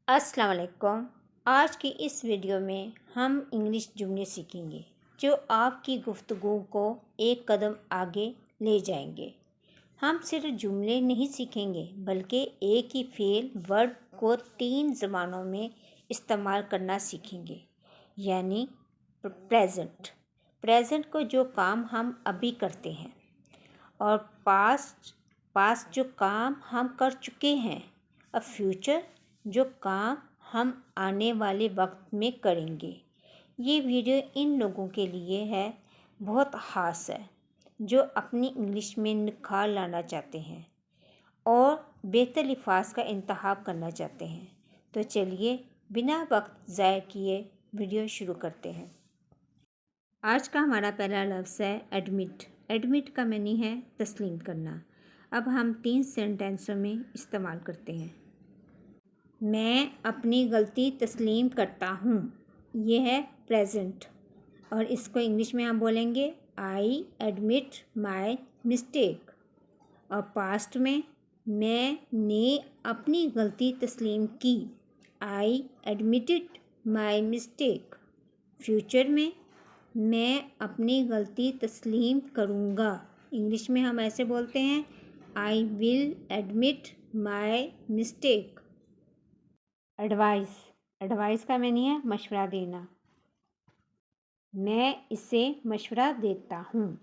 अस्सलाम वालेकुम। आज की इस वीडियो में हम इंग्लिश जुमले सीखेंगे जो आपकी गुफ्तगू को एक कदम आगे ले जाएंगे। हम सिर्फ जुमले नहीं सीखेंगे बल्कि एक ही फेल वर्ड को 3 ज़बानों में इस्तेमाल करना सीखेंगे, यानी प्रेजेंट को जो काम हम अभी करते हैं, और पास्ट जो काम हम कर चुके हैं, और फ्यूचर जो काम हम आने वाले वक्त में करेंगे। ये वीडियो इन लोगों के लिए है बहुत ख़ास है जो अपनी इंग्लिश में निखार लाना चाहते हैं और बेहतर अल्फाज का इंतखाब करना चाहते हैं। तो चलिए बिना वक्त ज़ाय किए वीडियो शुरू करते हैं। आज का हमारा पहला लफ्ज़ है एडमिट। एडमिट का मीनिंग है तस्लीम करना। अब हम 3 सेंटेंसों में इस्तेमाल करते हैं। मैं अपनी गलती तस्लीम करता हूँ, ये है प्रेजेंट, और इसको इंग्लिश में हम बोलेंगे आई एडमिट माई मिस्टेक। और पास्ट में मैंने अपनी गलती तस्लीम की, आई एडमिटेड माई मिस्टेक। फ्यूचर में मैं अपनी गलती तस्लीम करूँगा, इंग्लिश में हम ऐसे बोलते हैं I will admit my mistake. Advice का मीनिंग है मशवरा देना। मैं इसे मशवरा देता हूँ,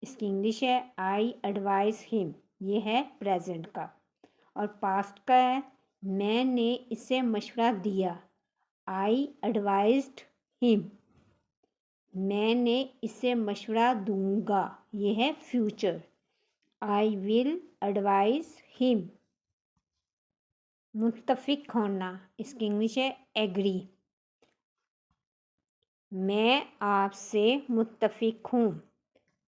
इसकी इंग्लिश है आई एडवाइस हिम, ये है प्रेजेंट का। और पास्ट का है मैंने इसे मशवरा दिया, आई एडवाइज्ड हिम। मैंने इसे मशवरा दूंगा, ये है future, I will advice him. मुत्तफिक होना, इसकी इंग्लिश है एग्री। मैं आपसे मुत्तफिक हूँ,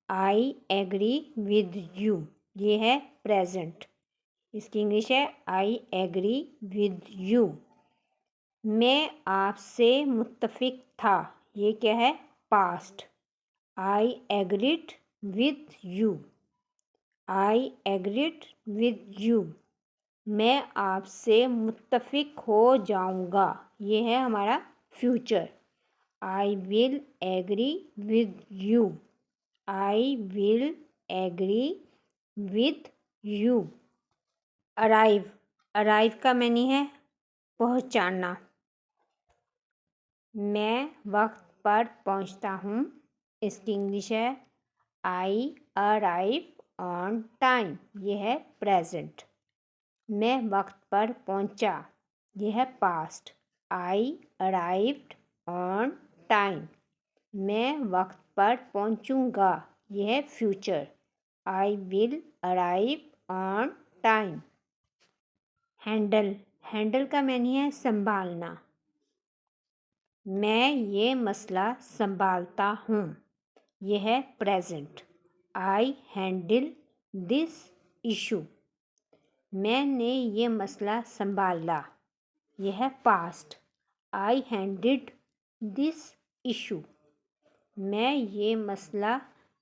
आई एग्री विद यू, ये है प्रेजेंट, इसकी इंग्लिश है आई एग्री विद यू। मैं आपसे मुत्तफिक था, ये क्या है past, I agreed with you, I agreed with you. मैं आपसे मुत्तफिक हो जाऊंगा, ये है हमारा future, I will agree with you, I will agree with you. Arrive का मीनिंग है पहुंचाना। मैं वक्त पर पहुंचता हूँ, इसकी इंग्लिश है आई अराइव ऑन टाइम, ये है प्रेजेंट। मैं वक्त पर पहुंचा, ये है past, I arrived on time. मैं वक्त पर पहुंचूंगा, ये है future, I will arrive on time. Handle का मीनिंग है संभालना। मैं ये मसला संभालता हूँ, ये है present, I handle this issue. मैंने ये मसला संभाला, यह है past, I handled this issue. मैं ये मसला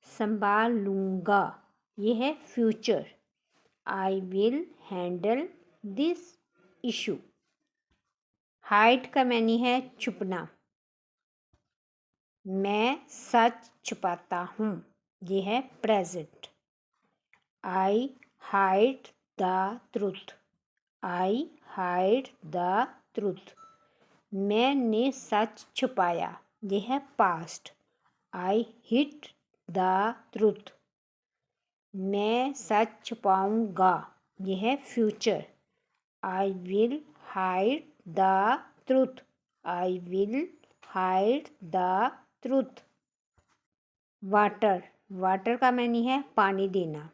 संभाल लूँगा, यह है future, I will handle this issue. Hide का मीनिंग है छुपना। मैं सच छुपाता हूँ, ये है present, I hide the truth, I hide the truth. मैंने सच छुपाया, यह है past, I hid the truth. मैं सच छुपाऊंगा, यह है future, I will hide the truth, I will hide the truth. Water का मीनिंग है पानी देना।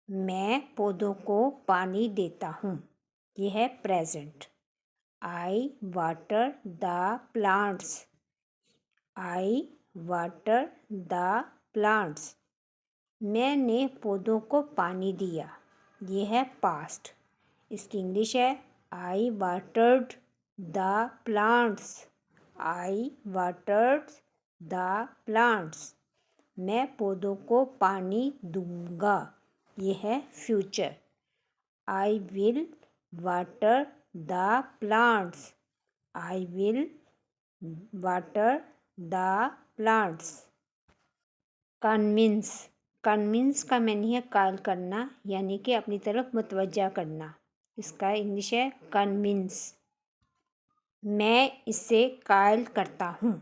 मैं पौधों को पानी देता हूँ, यह है present, I water the plants, I water the plants. मैंने पौधों को पानी दिया, यह है पास्ट, इसकी इंग्लिश है I watered the plants, I watered the plants. मैं पौधों को पानी दूंगा, यह है future, I will water the plants. I will water the plants. Convince. Convince का मैंने है कायल करना, यानी कि अपनी तरफ मुतवज्जा करना। इसका इंग्लिश है कन्विंस। मैं इससे कायल करता हूँ।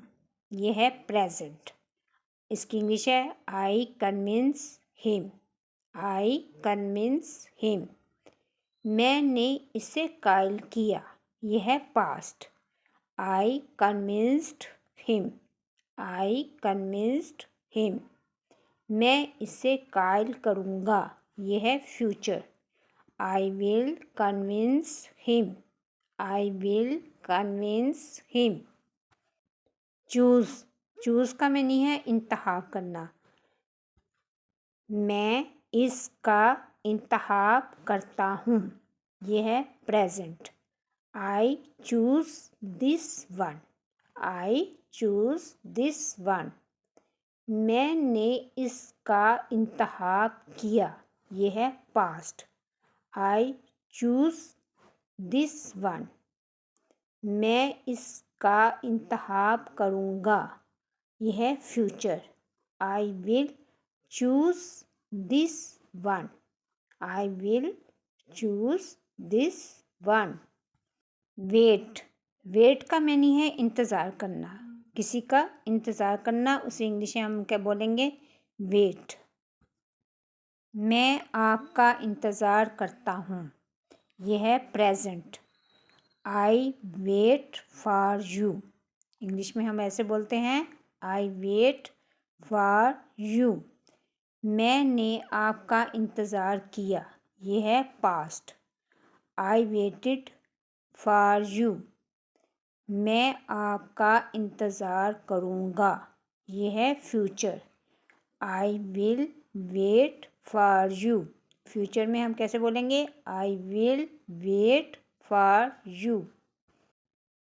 यह है प्रेजेंट। इसकी इंग्लिश है I convince him. I convince him. मैंने इससे कायल किया। यह है past. I convinced him. I convinced him. मैं इससे कायल करूँगा। यह है future. I will convince him. I will convince him. Choose. Choose का मीनिंग है इंतखाब करना। मैं इसका इंतखाब करता हूँ। यह है present. I choose this one. I choose this one. मैंने इसका इंतखाब किया। यह है past. I choose this one. मैं इसका इंतखाब करूँगा। यह है future. I will choose this one. I will choose this one. Wait. Wait का मीनिंग है इंतज़ार करना। किसी का इंतज़ार करना, उसे इंग्लिश में हम क्या बोलेंगे? वेट। मैं आपका इंतज़ार करता हूँ। यह है present. I wait for you. English में हम ऐसे बोलते हैं, आई वेट फॉर यू। मैंने आपका इंतज़ार किया। यह है past. I waited for you. मैं आपका इंतज़ार करूँगा। यह है future. I will wait for you. Future में हम कैसे बोलेंगे? I will wait for you.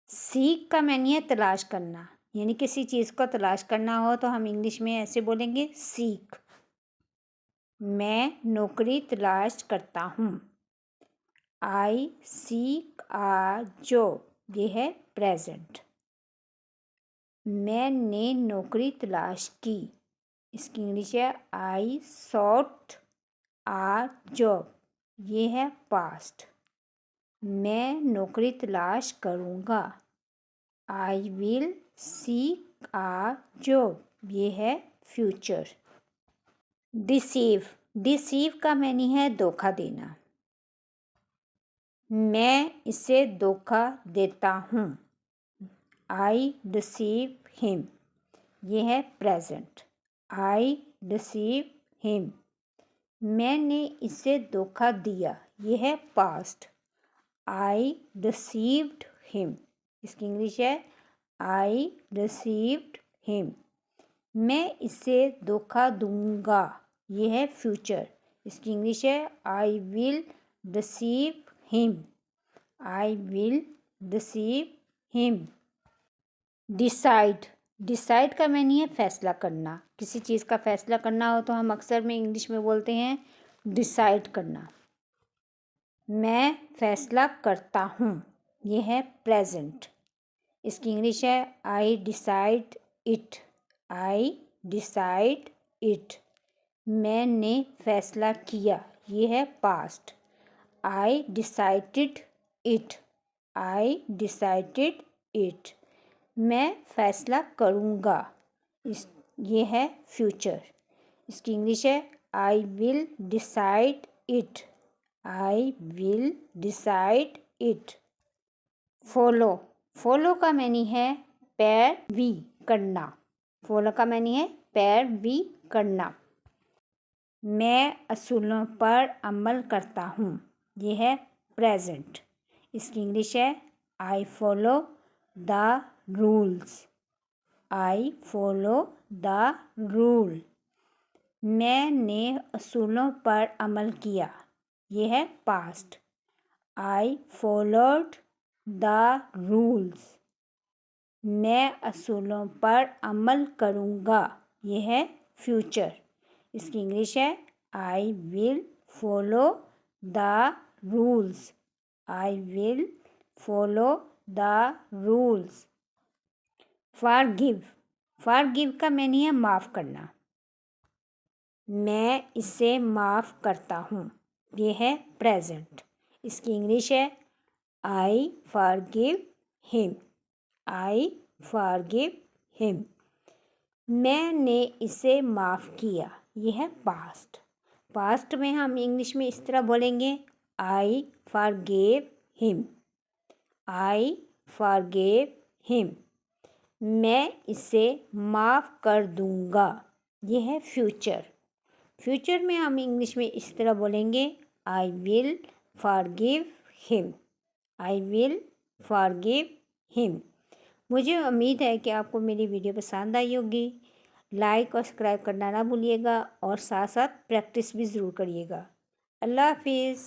सीख का मैंने है तलाश करना, यानी किसी चीज़ को तलाश करना हो तो हम इंग्लिश में ऐसे बोलेंगे सीख। मैं नौकरी तलाश करता हूँ। I seek a job. ये है प्रेजेंट। मैंने नौकरी तलाश की। इसकी इंग्लिश है आई सॉट आ जॉब। ये है पास्ट। मैं नौकरी तलाश करूँगा। I will seek a job. ये है फ्यूचर। डिसीव। डिसीव का मीनिंग है धोखा देना। मैं इसे धोखा देता हूँ। I deceive him. ये है प्रेजेंट। आई डिसीव हिम। मैंने इसे धोखा दिया। ये है पास्ट। आई डिसीव्ड हिम। इसकी इंग्लिश है आई डिसीव्ड हिम। मैं इसे धोखा दूंगा। ये है फ्यूचर। इसकी इंग्लिश है I will deceive him. I will deceive him. Decide. Decide का मीनिंग है फैसला करना। किसी चीज़ का फैसला करना हो तो हम अक्सर में इंग्लिश में बोलते हैं डिसाइड करना। मैं फैसला करता हूँ। यह है प्रेजेंट। इसकी इंग्लिश है I decide it. I decide it. मैंने फैसला किया। ये है past. I decided it. I decided it. मैं फैसला करूँगा। ये है फ्यूचर। इसकी इंग्लिश है I will decide it. I will decide it. Follow. Follow का मीनिंग है पैरवी करना। फॉलो का मीनिंग है पैरवी करना। मैं असूलों पर अमल करता हूँ। यह है प्रेजेंट। इसकी इंग्लिश है I follow the rules. I follow the rule. मैंने असूलों पर अमल किया। यह है past. I followed the rules. मैं असूलों पर अमल करूँगा। यह है फ्यूचर। इसकी इंग्लिश है I will follow the rules. I will follow the rules. Forgive का मैंने है माफ़ करना। मैं इसे माफ़ करता हूँ, ये है प्रेजेंट। इसकी इंग्लिश है I forgive him. I forgive him. मैंने इसे माफ़ किया, ये है पास्ट। पास्ट में हम इंग्लिश में इस तरह बोलेंगे I forgive him. I forgive him. मैं इसे माफ़ कर दूँगा, ये है फ्यूचर। फ्यूचर में हम इंग्लिश में इस तरह बोलेंगे I will forgive him. I will forgive him. मुझे उम्मीद है कि आपको मेरी वीडियो पसंद आई होगी। लाइक और सब्सक्राइब करना ना भूलिएगा और साथ साथ प्रैक्टिस भी ज़रूर करिएगा। अल्लाह हाफिज़।